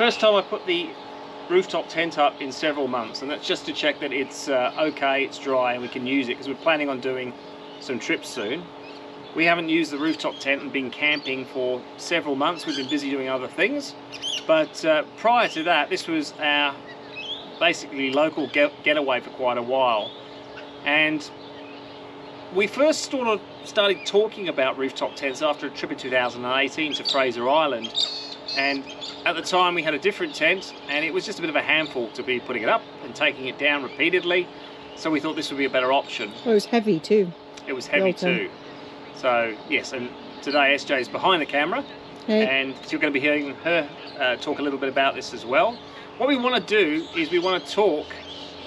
first time I put the rooftop tent up in several months, and that's just to check that it's okay, it's dry, and we can use it, because we're planning on doing some trips soon. We haven't used the rooftop tent and been camping for several months. We've been busy doing other things, but prior to that, this was our basically local getaway for quite a while. And we first sort of started talking about rooftop tents after a trip in 2018 to Fraser Island, and at the time we had a different tent, and it was just a bit of a handful to be putting it up and taking it down repeatedly, so we thought this would be a better option. Well, it was heavy too. It was heavy too. So yes, and today SJ is behind the camera, and you're going to be hearing her talk a little bit about this as well. What we want to do is we want to talk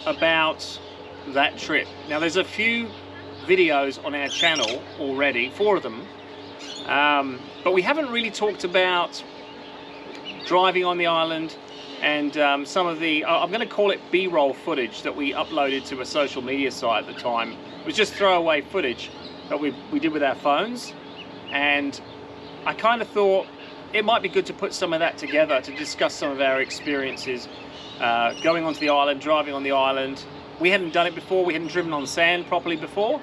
about that trip. Now there's a few videos on our channel already, 4 of them, but we haven't really talked about driving on the island and some of the, I'm going to call it B-roll footage that we uploaded to a social media site at the time. It was just throwaway footage that we did with our phones, and I kind of thought it might be good to put some of that together to discuss some of our experiences going onto the island, driving on the island. We hadn't done it before, we hadn't driven on sand properly before,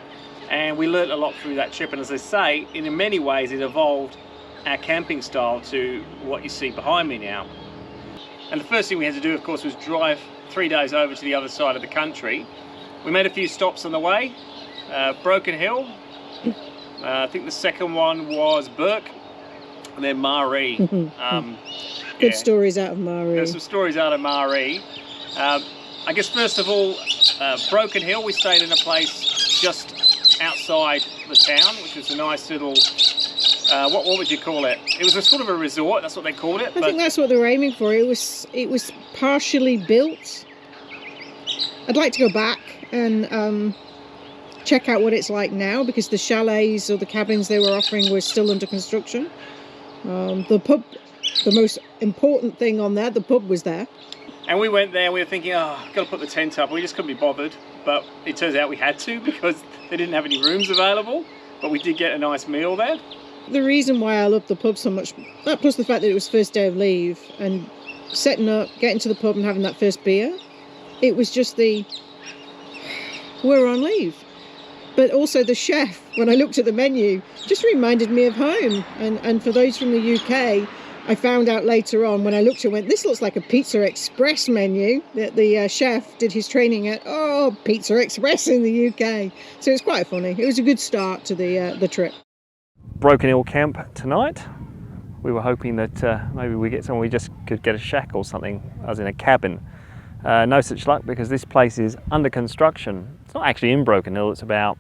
and we learnt a lot through that trip, and as I say, in many ways it evolved our camping style to what you see behind me now. And the first thing we had to do, of course, was drive 3 days over to the other side of the country. We made a few stops on the way. Broken Hill, I think the second one was Burke, and then Maree. Good stories out of Maree. There's some stories out of Maree. I guess first of all, Broken Hill, we stayed in a place just outside the town, which was a nice little, what would you call it? It was a sort of a resort, that's what they called it. I think that's what they were aiming for. It was partially built. I'd like to go back and check out what it's like now, because the chalets or the cabins they were offering were still under construction. The pub, the most important thing on there, the pub was there. And we went there and we were thinking, oh, I've got to put the tent up. We just couldn't be bothered, but it turns out we had to, because they didn't have any rooms available, but we did get a nice meal there. The reason why I loved the pub so much, that plus the fact that it was first day of leave, and setting up, getting to the pub and having that first beer, it was just we're on leave. But also the chef, when I looked at the menu, just reminded me of home. And for those from the UK, I found out later on when I looked and went, this looks like a Pizza Express menu, that the chef did his training at, Pizza Express in the UK. So it's quite funny. It was a good start to the trip. Broken Hill camp tonight. We were hoping that maybe we just could get a shack or something, as in a cabin. No such luck, because this place is under construction. It's not actually in Broken Hill, it's about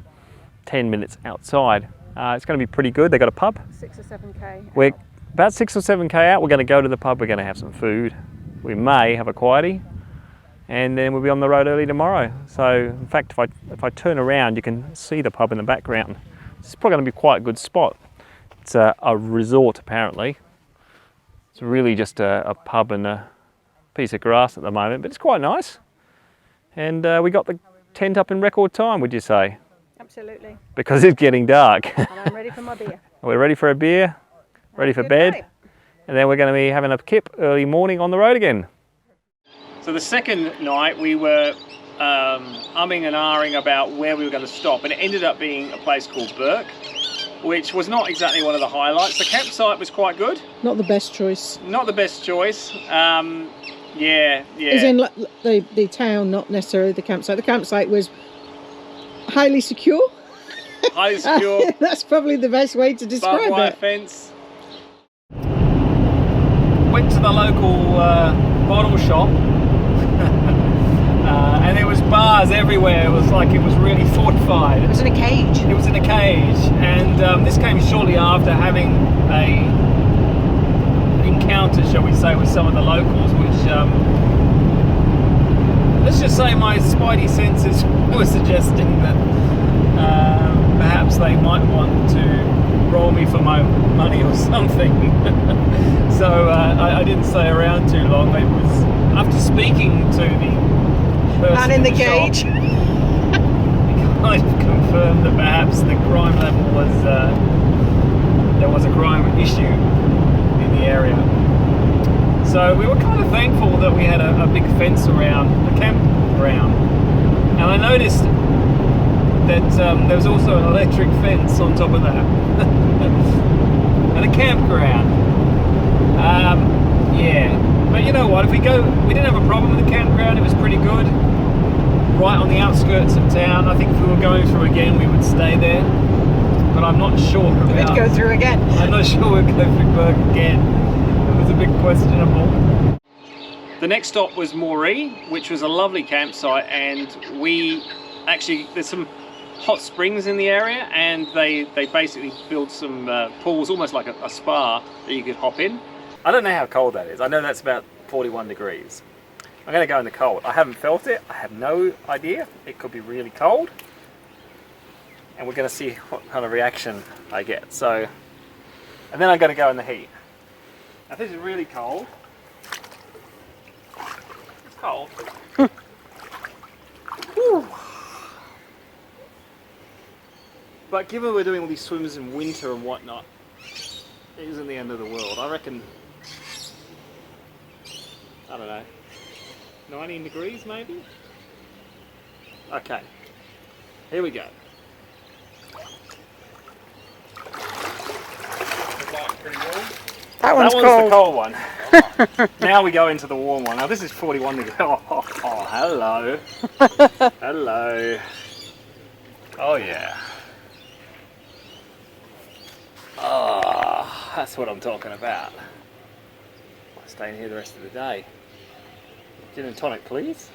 10 minutes outside. It's going to be pretty good. They've got a pub. 6 or 7k. We're about 6 or 7k out. We're going to go to the pub, we're going to have some food. We may have a quietie, and then we'll be on the road early tomorrow. So in fact, if I turn around, you can see the pub in the background. It's probably going to be quite a good spot. It's a resort apparently. It's really just a pub and a piece of grass at the moment, but it's quite nice. And we got the tent up in record time, would you say? Absolutely. Because it's getting dark. And I'm ready for my beer. We're ready for a beer, ready for bed, day. And then we're going to be having a kip early morning on the road again. So the second night we were umming and ahhing about where we were going to stop, and it ended up being a place called Burke, which was not exactly one of the highlights. The campsite was quite good. Not the best choice. Not the best choice. Yeah. As in the town, not necessarily the campsite. The campsite was highly secure. Highly secure. That's probably the best way to describe it. Barbed wire fence. Went to the local bottle shop. And there was bars everywhere. It was like it was really fortified. It was in a cage. It was in a cage, and this came shortly after having a encounter, shall we say, with some of the locals, which let's just say my spidey senses were suggesting that perhaps they might want to roll me for my money or something. So I didn't stay around too long. It was after speaking to the person in the cage. Shop, it kind of confirmed that perhaps the crime level was there was a crime issue in the area. So we were kind of thankful that we had a big fence around the campground. And I noticed that there was also an electric fence on top of that. And a campground. Yeah. But you know what, we didn't have a problem with the campground, it was pretty good. Right on the outskirts of town. I think if we were going through again, we would stay there. But I'm not sure about... We'd go through again. I'm not sure we'd go through Berg again. It was a bit questionable. The next stop was Moree, which was a lovely campsite, and there's some hot springs in the area, and they basically built some pools, almost like a spa that you could hop in. I don't know how cold that is. I know that's about 41 degrees. I'm going to go in the cold. I haven't felt it. I have no idea. It could be really cold. And we're going to see what kind of reaction I get. So, and then I'm going to go in the heat. Now this is really cold. It's cold. But given we're doing all these swims in winter and whatnot, it isn't the end of the world. I reckon, I don't know, 19 degrees maybe? Okay, here we go. That one's cold. The cold one. Now we go into the warm one. Now this is 41 degrees. Oh, hello. Hello. Oh yeah. Oh, that's what I'm talking about. I'm staying here the rest of the day. Gin and tonic, please.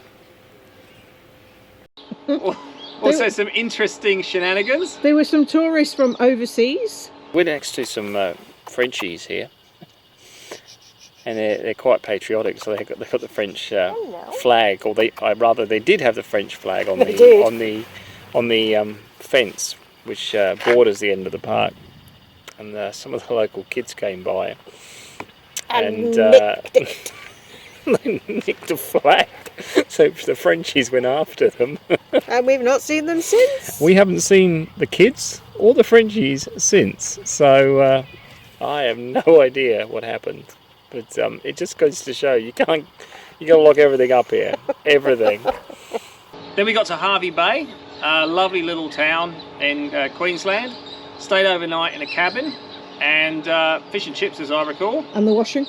Also some interesting shenanigans. There were some tourists from overseas. We're next to some Frenchies here, and they're quite patriotic. So they've got the French flag, or they did have the French flag on the fence, which borders the end of the park. And some of the local kids came by, and they nicked the flag. So the Frenchies went after them. And we've not seen them since. We haven't seen the kids or the Frenchies since. So I have no idea what happened. But it just goes to show you gotta lock everything up here. Everything. Then we got to Hervey Bay, a lovely little town in Queensland. Stayed overnight in a cabin, and fish and chips, as I recall. And the washing.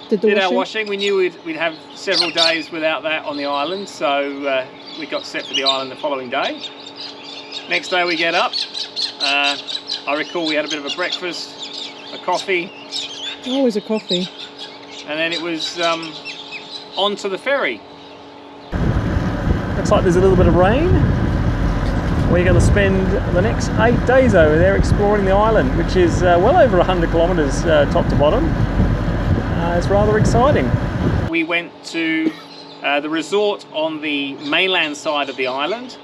Did our washing. We knew we'd have several days without that on the island, so we got set for the island the following day. Next day we get up. I recall we had a bit of a breakfast, a coffee. Always a coffee. And then it was on to the ferry. Looks like there's a little bit of rain. We're going to spend the next 8 days over there exploring the island, which is well over 100 kilometres top to bottom. It's rather exciting. We went to the resort on the mainland side of the island,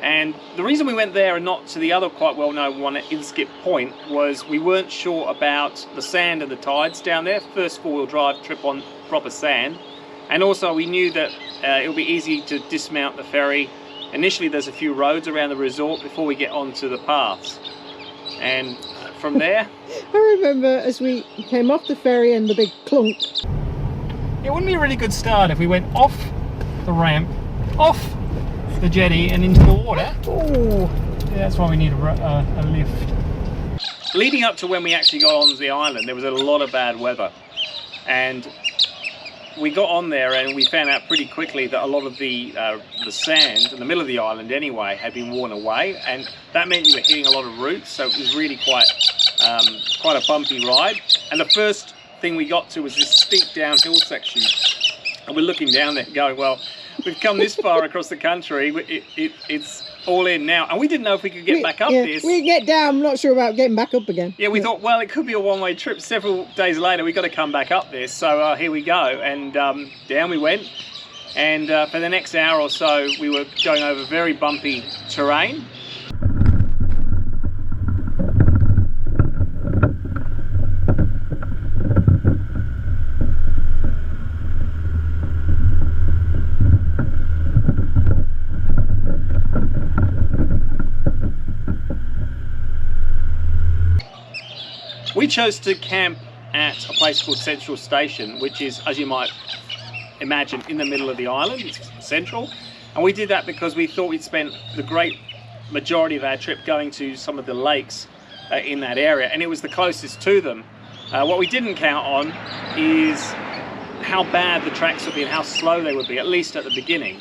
and the reason we went there and not to the other quite well-known one at Inskip Point was we weren't sure about the sand and the tides down there. First four-wheel drive trip on proper sand, and also we knew that it would be easy to dismount the ferry. Initially there's a few roads around the resort before we get onto the paths, and from there I remember as we came off the ferry and the big clunk. It wouldn't be a really good start if we went off the ramp, off the jetty and into the water. Oh, yeah, that's why we need a lift. Leading up to when we actually got onto the island, there was a lot of bad weather, and we got on there and we found out pretty quickly that a lot of the sand in the middle of the island anyway had been worn away, and that meant you were hitting a lot of roots, so it was really quite a bumpy ride. And the first thing we got to was this steep downhill section, and we're looking down there going, well, we've come this far across the country, it's all in now, and we didn't know if we could get back up this. We can get down, I'm not sure about getting back up again. Yeah, we thought, well, it could be a one-way trip. Several days later, we've got to come back up this, so here we go, and down we went. And for the next hour or so, we were going over very bumpy terrain. We chose to camp at a place called Central Station, which is, as you might imagine, in the middle of the island. It's central. And we did that because we thought we'd spent the great majority of our trip going to some of the lakes in that area, and it was the closest to them. What we didn't count on is how bad the tracks would be and how slow they would be, at least at the beginning.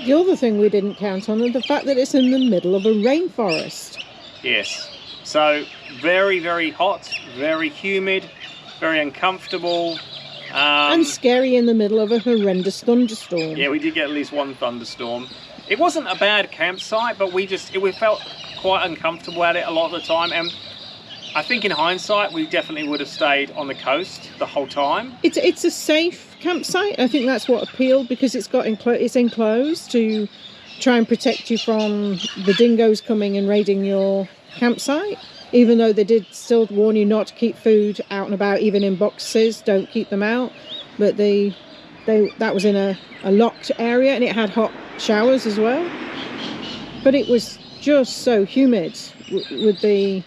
The other thing we didn't count on is the fact that it's in the middle of a rainforest. Yes, so very, very hot, very humid, very uncomfortable. And scary in the middle of a horrendous thunderstorm. Yeah, we did get at least one thunderstorm. It wasn't a bad campsite, but we felt quite uncomfortable at it a lot of the time. And I think in hindsight, we definitely would have stayed on the coast the whole time. It's a safe campsite. I think that's what appealed, because it's enclosed to try and protect you from the dingoes coming and raiding your campsite. Even though they did still warn you not to keep food out and about, even in boxes, don't keep them out. But that was in a locked area, and it had hot showers as well. But it was just so humid with the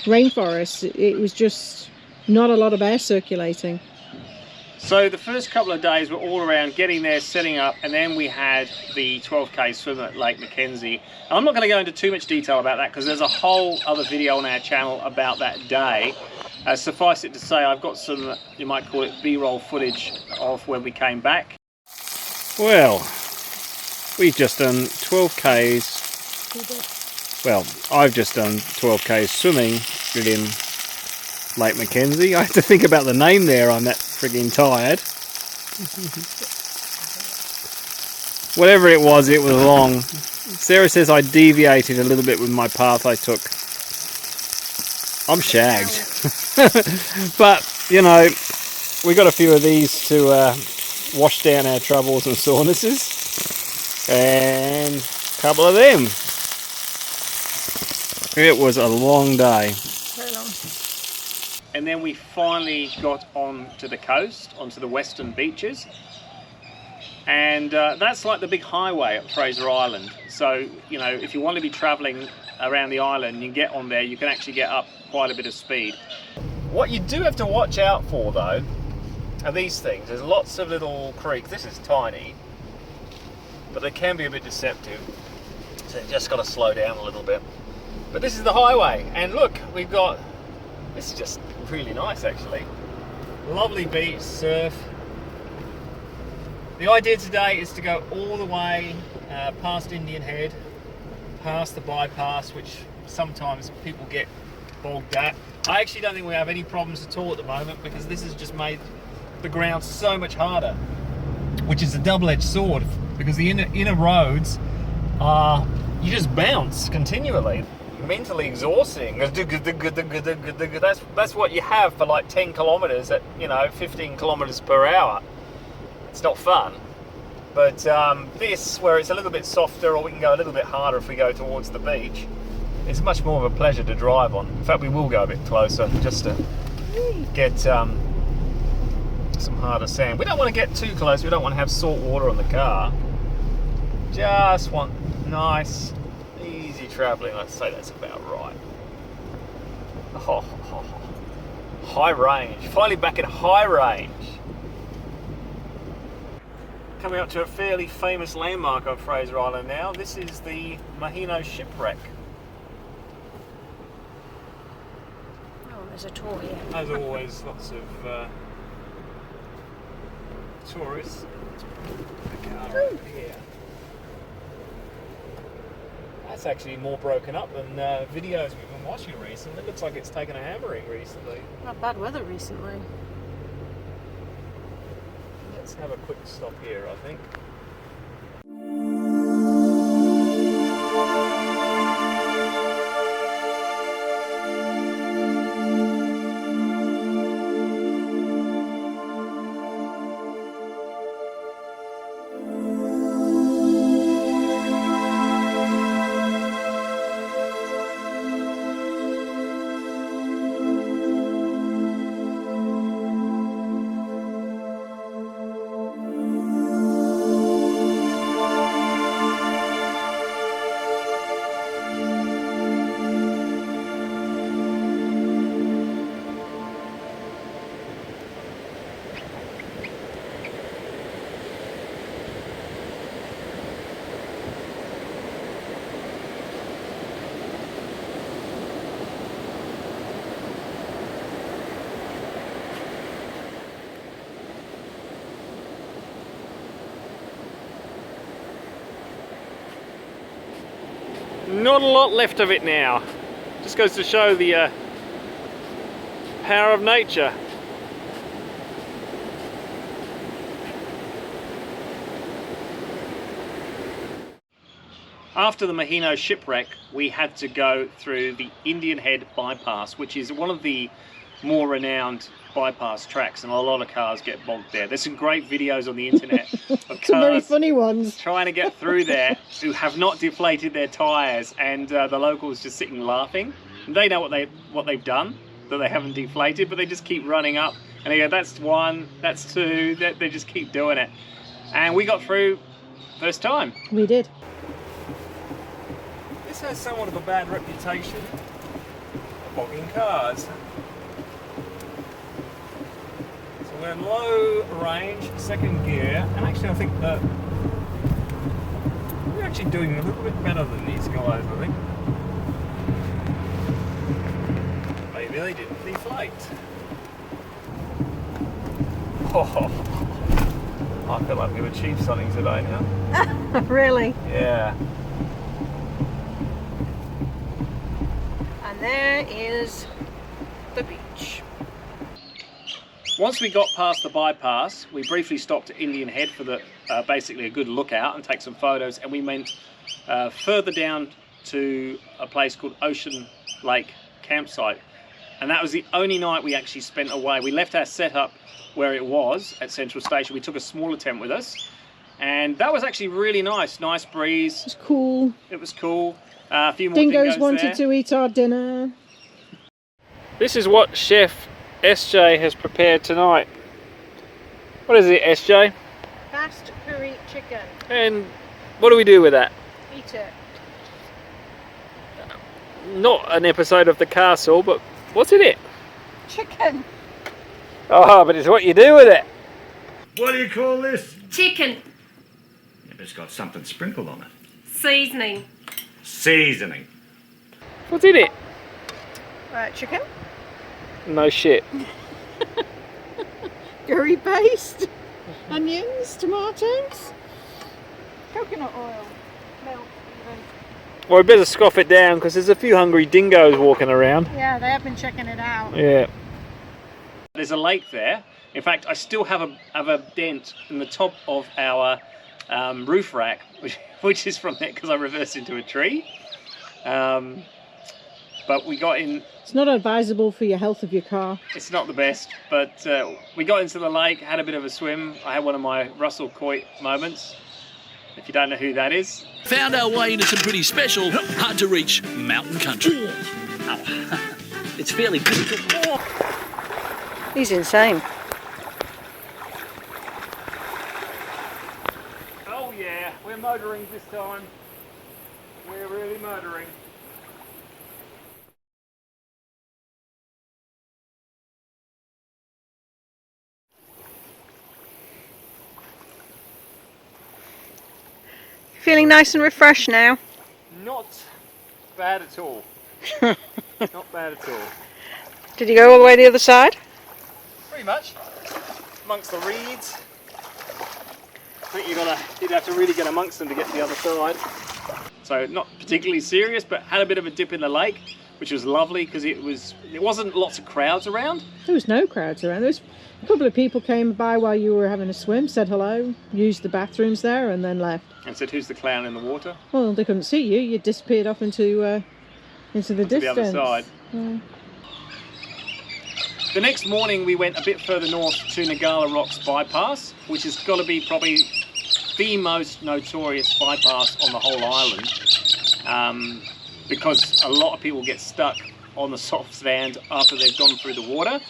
rainforest. It was just not a lot of air circulating. So the first couple of days were all around getting there, setting up, and then we had the 12k swim at Lake McKenzie. And I'm not going to go into too much detail about that because there's a whole other video on our channel about that day. Suffice it to say, I've got some, you might call it B-roll footage of when we came back. Well, we've just done 12k's. Well, I've just done 12k's swimming within Lake McKenzie. I have to think about the name there. I'm that frigging tired. Whatever it was long. Sarah says I deviated a little bit with my path I took. I'm shagged. But, you know, we got a few of these to wash down our troubles and sorenesses. And a couple of them. It was a long day. Very long. And then we finally got onto the coast, onto the western beaches. And that's like the big highway at Fraser Island. So, you know, if you want to be travelling around the island, you get on there, you can actually get up quite a bit of speed. What you do have to watch out for, though, are these things. There's lots of little creeks. This is tiny, but they can be a bit deceptive. So you just got to slow down a little bit. But this is the highway, and look, we've got, this is just really nice actually. Lovely beach, surf. The idea today is to go all the way past Indian Head, past the bypass, which sometimes people get bogged at. I actually don't think we have any problems at all at the moment because this has just made the ground so much harder, which is a double-edged sword because the inner roads are, you just bounce continually. Mentally exhausting. That's what you have for like 10 kilometers at, you know, 15 kilometers per hour. It's not fun. But this, where it's a little bit softer, or we can go a little bit harder if we go towards the beach, it's much more of a pleasure to drive on. In fact, we will go a bit closer just to get some harder sand. We don't want to get too close. We don't want to have salt water on the car. Just want nice, easy travelling. Let's say that's about right. High range. Finally back at high range. Coming up to a fairly famous landmark on Fraser Island now. This is the Mahino shipwreck. Oh, there's a tour here. As always, lots of tourists. Yeah. That's actually more broken up than videos we've been watching recently. It looks like it's taken a hammering recently. Not bad weather recently. Let's have a quick stop here, I think. Not a lot left of it now. Just goes to show the power of nature. After the Mahino shipwreck, we had to go through the Indian Head bypass, which is one of the more renowned bypass tracks, and a lot of cars get bogged there. There's some great videos on the internet of Some very cars funny ones trying to get through there who have not deflated their tyres, and the locals just sitting laughing. And they know what they've done, that they haven't deflated, but they just keep running up and they go, that's one, that's two, they just keep doing it. And we got through first time. We did. This has somewhat of a bad reputation of bogging cars. So we're in low range, second gear, and actually I think that we're actually doing a little bit better than these guys, I think. Maybe they didn't deflate. Oh, I feel like we've achieved something today now. Really? Yeah. And there is the beach. Once we got past the bypass, we briefly stopped at Indian Head for the basically a good lookout and take some photos, and we went further down to a place called Ocean Lake campsite, and that was the only night we actually spent away. We left our setup where it was at Central Station. We took a smaller tent with us, and that was actually really nice. Nice breeze. It was cool. It was cool. A few more Dingoes wanted there. to eat our dinner. This is what Chef SJ has prepared tonight. What is it, SJ? Fast curry chicken. And what do we do with that? Eat it. Not an episode of The Castle, but what's in it? Chicken. Oh, but it's what you do with it. What do you call this? Chicken. Yeah, but it's got something sprinkled on it. Seasoning. Seasoning. What's in it? Chicken. No shit. Curry paste, onions, tomatoes. Coconut oil. Milk even. Well, we better scoff it down because there's a few hungry dingoes walking around. Yeah, they have been checking it out. Yeah. There's a lake there. In fact, I still have a dent in the top of our roof rack, which is from there because I reversed into a tree. But we got in. It's not advisable for your health of your car. It's not the best, but we got into the lake, had a bit of a swim. I had one of my Russell Coit moments. If you don't know who that is. Found our way into some pretty special, hard to reach mountain country. It's fairly difficult. He's insane. Oh yeah, we're motoring this time. We're really motoring. Feeling nice and refreshed now. Not bad at all. Not bad at all. Did you go all the way to the other side? Pretty much. Amongst the reeds. I think you'd have to really get amongst them to get to the other side. So not particularly serious, but had a bit of a dip in the lake, which was lovely because it wasn't lots of crowds around. There was no crowds around. There was a couple of people came by while you were having a swim, said hello, used the bathrooms there, and then left. And said, "Who's the clown in the water?" Well, they couldn't see you. You disappeared off into the distance. The other side. Yeah. The next morning we went a bit further north to Nagala Rocks bypass, which has got to be probably the most notorious bypass on the whole island, because a lot of people get stuck on the soft sand after they've gone through the water.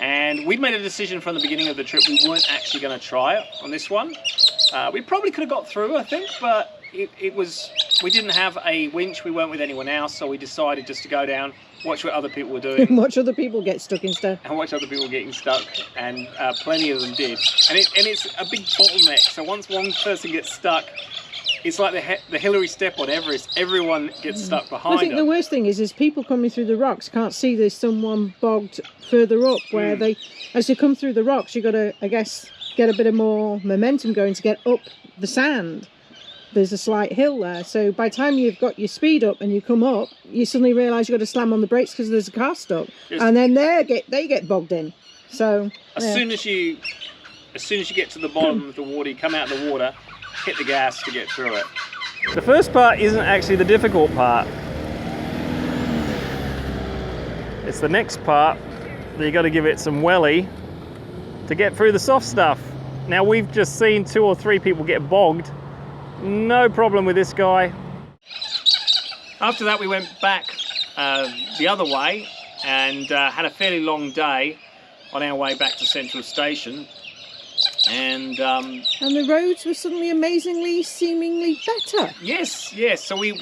And we'd made a decision from the beginning of the trip we weren't actually going to try it on this one. We probably could have got through, I think, but we didn't have a winch, we weren't with anyone else, so we decided just to go down, watch what other people were doing. Watch other people get stuck instead. And watch other people getting stuck, and plenty of them did. And it's a big bottleneck, so once one person gets stuck, it's like the Hillary step on Everest. Everyone gets stuck behind I think them. the worst thing is people coming through the rocks can't see there's someone bogged further up where as you come through the rocks, you've got to, I guess, get a bit of more momentum going to get up the sand. there's a slight hill there. So by the time you've got your speed up and you come up, you suddenly realise you've got to slam on the brakes because there's a car stuck. And then they get bogged in. So as soon as you get to the bottom of the water, you come out of the water, hit the gas to get through it. The first part isn't actually the difficult part. It's the next part that you got to give it some welly to get through the soft stuff. Now we've just seen 2 or 3 people get bogged. No problem with this guy. After that we went back the other way and had a fairly long day on our way back to Central Station. And the roads were suddenly amazingly, seemingly better. Yes. So we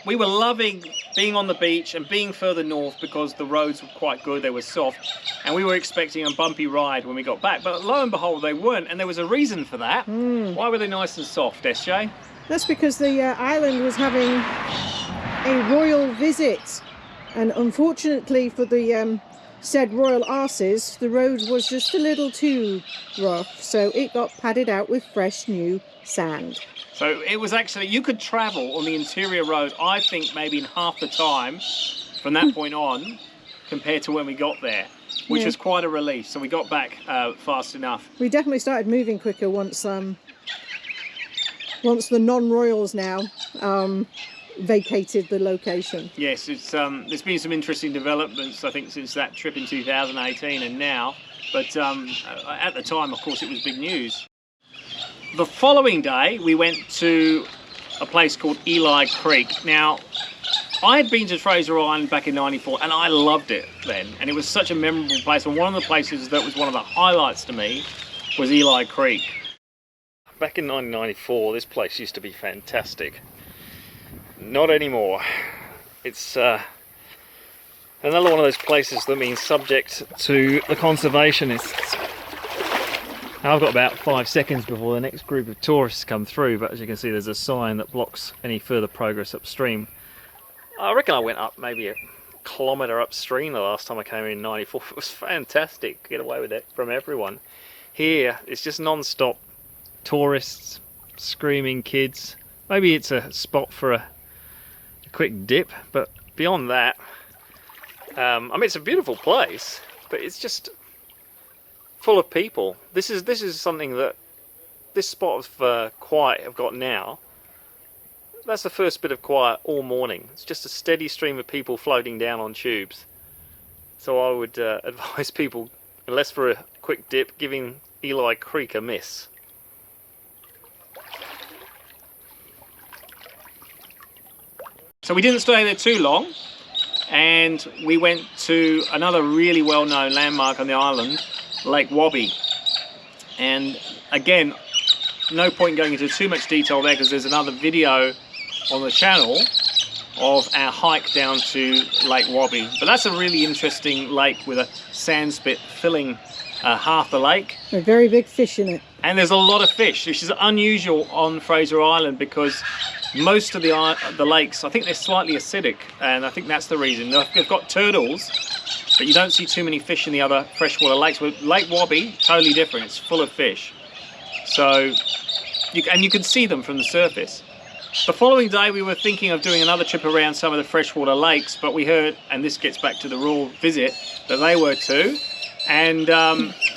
were loving being on the beach and being further north because the roads were quite good, they were soft, and we were expecting a bumpy ride when we got back, but lo and behold they weren't, and there was a reason for that. Why were they nice and soft, SJ? That's because the island was having a royal visit, and unfortunately for the said royal arses, the road was just a little too rough, so it got padded out with fresh new sand. So it was actually, you could travel on the interior road, I think maybe in half the time from that point on compared to when we got there, which was quite a relief. So we got back fast enough. We definitely started moving quicker once the non-royals now vacated the location. Yes, it's there's been some interesting developments, I think, since that trip in 2018 and now. But at the time, of course, it was big news. The following day, we went to a place called Eli Creek. Now, I had been to Fraser Island back in '94, and I loved it then. And it was such a memorable place. And one of the places that was one of the highlights to me was Eli Creek. Back in 1994, this place used to be fantastic. Not anymore. It's another one of those places that means subject to the conservationists. Now, I've got about 5 seconds before the next group of tourists come through, but as you can see there's a sign that blocks any further progress upstream. I reckon I went up maybe a kilometre upstream the last time I came in '94. It was fantastic to get away with it from everyone. Here it's just non-stop tourists, screaming kids. Maybe it's a spot for a quick dip, but beyond that, I mean, it's a beautiful place, but it's just full of people. This is something that this spot of quiet I've got now. That's the first bit of quiet all morning. It's just a steady stream of people floating down on tubes. So I would advise people, unless for a quick dip, giving Eli Creek a miss. So we didn't stay there too long, and we went to another really well-known landmark on the island, Lake Wabi. And again, no point in going into too much detail there because there's another video on the channel of our hike down to Lake Wabi. But that's a really interesting lake with a sand spit filling half the lake. A very big fish in it. And there's a lot of fish, which is unusual on Fraser Island because most of the lakes, I think they're slightly acidic, and I think that's the reason. They've got turtles, but you don't see too many fish in the other freshwater lakes. With Lake Wabi, totally different. It's full of fish. So, you can see them from the surface. The following day, we were thinking of doing another trip around some of the freshwater lakes, but we heard, and this gets back to the royal visit, that they were too. And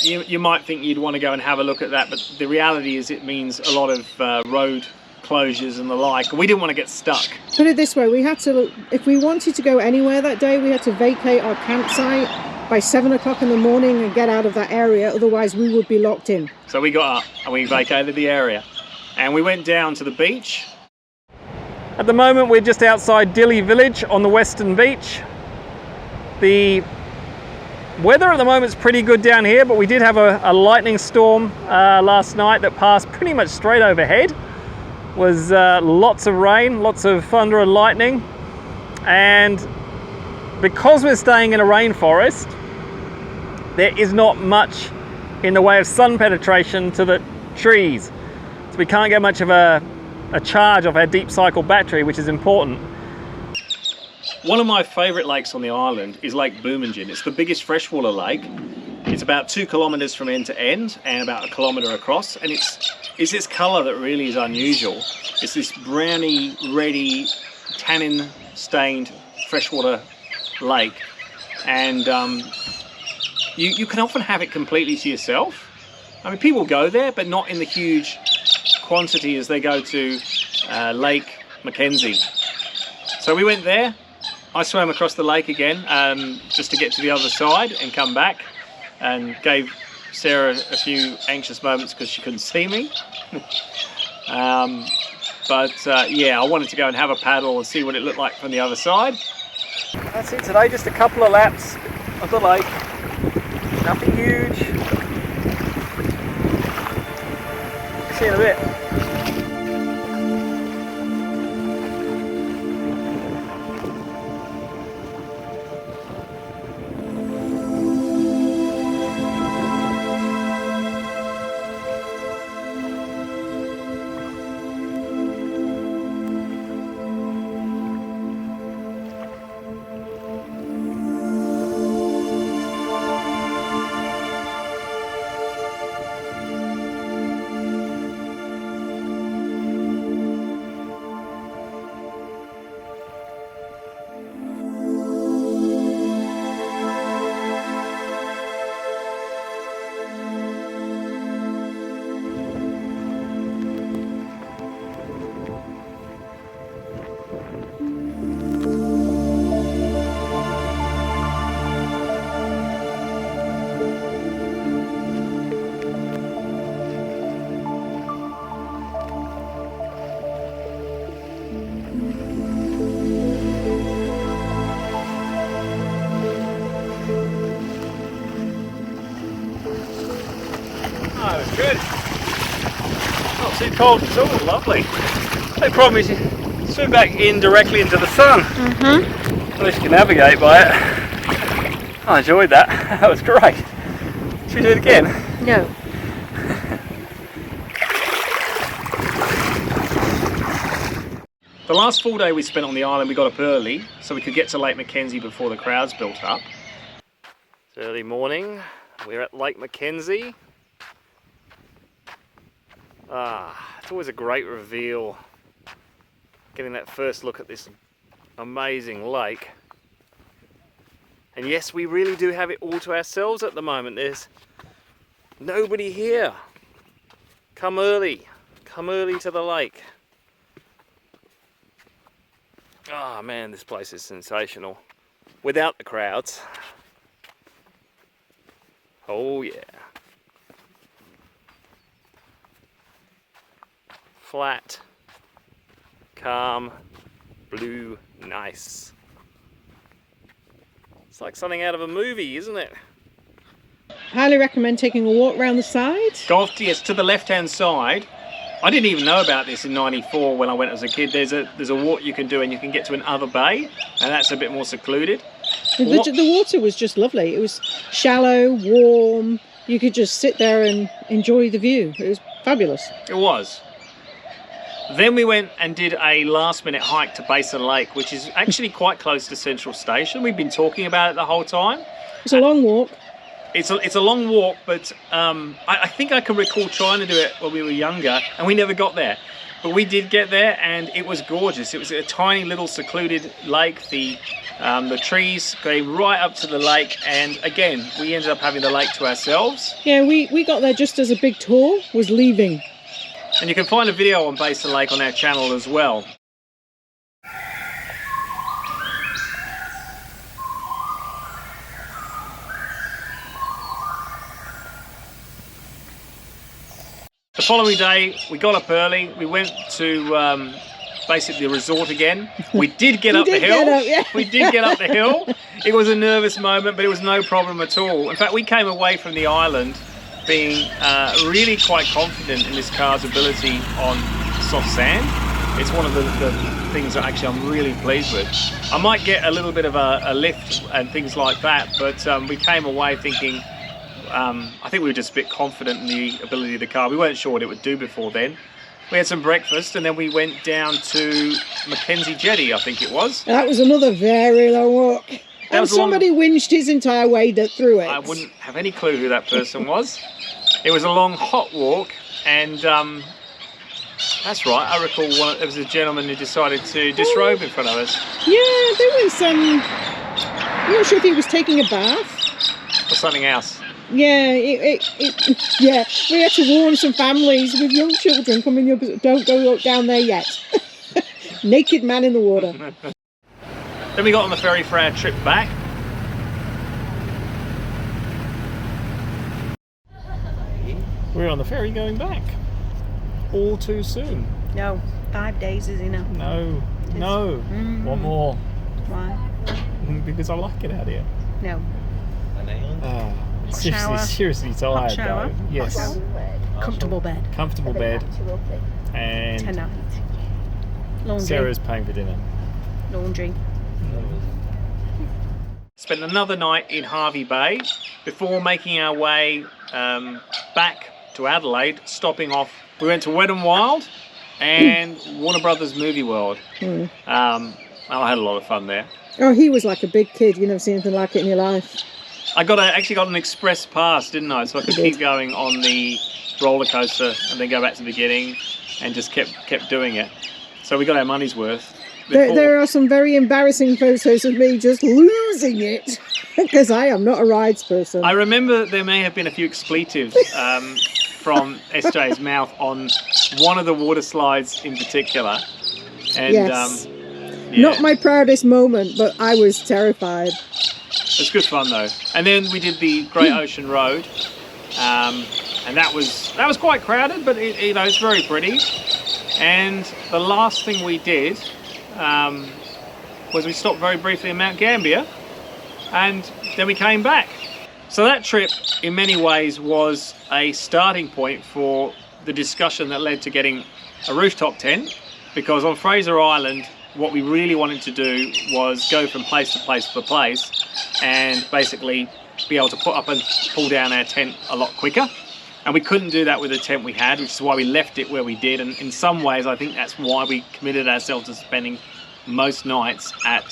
you might think you'd want to go and have a look at that, but the reality is it means a lot of road closures and the like. We didn't want to get stuck. Put it this way, we had to, if we wanted to go anywhere that day, we had to vacate our campsite by 7 o'clock in the morning and get out of that area, otherwise we would be locked in. So we got up and we vacated the area and we went down to the beach. At the moment we're just outside Dili village on the western beach. The weather at the moment is pretty good down here, but we did have a lightning storm last night that passed pretty much straight overhead. Was lots of rain, lots of thunder and lightning, and because we're staying in a rainforest, there is not much in the way of sun penetration to the trees, so we can't get much of a charge off our deep cycle battery, which is important. One of my favourite lakes on the island is Lake Boomingin. It's the biggest freshwater lake, It's about 2 kilometres from end to end and about 1 kilometre across, and it's this colour that really is unusual. It's this browny, reddy, tannin stained freshwater lake, and you can often have it completely to yourself. I mean, people go there, but not in the huge quantity as they go to Lake McKenzie. So we went there. I swam across the lake again just to get to the other side and come back, and gave Sarah a few anxious moments because she couldn't see me. Yeah, I wanted to go and have a paddle and see what it looked like from the other side. That's it today, just a couple of laps of the lake. Nothing huge. See you in a bit. Oh, it was good. Not too cold at all, lovely. The problem is you swim back in directly into the sun. At least you can navigate by it. I enjoyed that. That was great. Should we do it again? No. The last full day we spent on the island, we got up early so we could get to Lake McKenzie before the crowds built up. It's early morning. We're at Lake McKenzie. It's always a great reveal getting that first look at this amazing lake. And yes, we really do have it all to ourselves at the moment. There's nobody here. Come early to the lake. Oh man, this place is sensational without the crowds. Oh yeah. Flat, calm, blue, nice. It's like something out of a movie, isn't it? Highly recommend taking a walk around the side. Golf, yes, to the left-hand side. I didn't even know about this in '94 when I went as a kid. There's a walk you can do, and you can get to another bay, and that's a bit more secluded. The water was just lovely. It was shallow, warm. You could just sit there and enjoy the view. It was fabulous. It was. Then we went and did a last-minute hike to Basin Lake, which is actually quite close to Central Station. We've been talking about it the whole time. It's a long walk. It's a long walk, but I think I can recall trying to do it when we were younger, and we never got there. But we did get there, and it was gorgeous. It was a tiny little secluded lake. The trees going right up to the lake, and again, we ended up having the lake to ourselves. Yeah, we got there just as a big tour was leaving. And you can find a video on Basin Lake on our channel as well. The following day, we got up early. We went to basically the resort again. We did get up the hill. We did get up the hill. It was a nervous moment, but it was no problem at all. In fact, we came away from the island being really quite confident in this car's ability on soft sand. It's one of the things that actually I'm really pleased with. I might get a little bit of a lift and things like that, but we came away thinking, I think we were just a bit confident in the ability of the car. We weren't sure what it would do before then. We had some breakfast and then we went down to McKenzie Jetty, I think it was. That was another very long walk. That And was a long- somebody whinged his entire way through it. I wouldn't have any clue who that person was. It was a long, hot walk, and that's right. I recall there was a gentleman who decided to disrobe in front of us. Yeah, there was I'm not sure if he was taking a bath. Or something else. Yeah, yeah. We had to warn some families with young children coming up. Don't go down there yet. Naked man in the water. Then we got on the ferry for our trip back. We're on the ferry going back. All too soon. No, 5 days is enough. No, no. One more. Why? Because I like it out here. No. Oh, shower. seriously tired shower. though. Yes. Comfortable bed. Comfortable bed. And Tonight. Laundry. Sarah's paying for dinner. Laundry. Spent another night in Hervey Bay before making our way back to Adelaide, stopping off. We went to Wet n Wild and Warner Brothers Movie World. I had a lot of fun there. Oh, he was like a big kid. You never seen anything like it in your life. I actually got an express pass, didn't I? So I could keep going on the roller coaster and then go back to the beginning and just kept doing it. So we got our money's worth. There are some very embarrassing photos of me just losing it because I am not a rides person. I remember there may have been a few expletives from SJ's mouth on one of the water slides in particular. And, yes. Yeah. Not my proudest moment, but I was terrified. It was good fun though. And then we did the Great Ocean Road, and that was quite crowded, but it's very pretty. And the last thing we did was we stopped very briefly in Mount Gambier, and then we came back. So that trip, in many ways, was a starting point for the discussion that led to getting a rooftop tent, because on Fraser Island, what we really wanted to do was go from place to place to place and basically be able to put up and pull down our tent a lot quicker. And we couldn't do that with the tent we had, which is why we left it where we did. And in some ways, I think that's why we committed ourselves to spending most nights at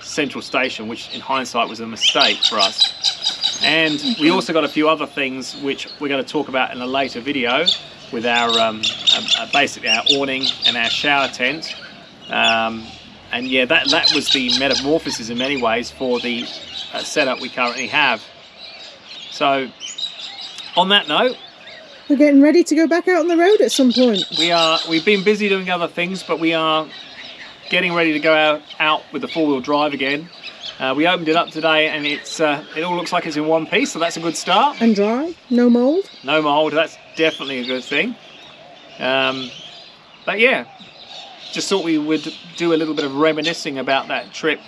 Central Station, which in hindsight was a mistake for us. And we also got a few other things which we're going to talk about in a later video with our basically our awning and our shower tent. And yeah, that was the metamorphosis in many ways for the setup we currently have. So on that note, we're getting ready to go back out on the road at some point. We've been busy doing other things, but we are getting ready to go out with the four-wheel drive again. We opened it up today, and it all looks like it's in one piece, so that's a good start. And dry, no mould. No mould, that's definitely a good thing. But yeah, just thought we would do a little bit of reminiscing about that trip,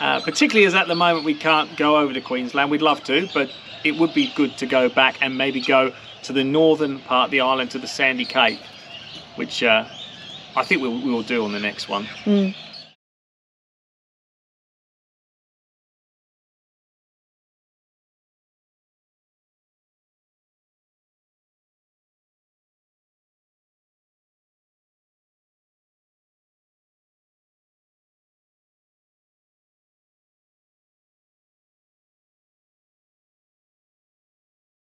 particularly as at the moment we can't go over to Queensland. We'd love to, but it would be good to go back and maybe go to the northern part of the island, to the Sandy Cape, which I think we will do on the next one.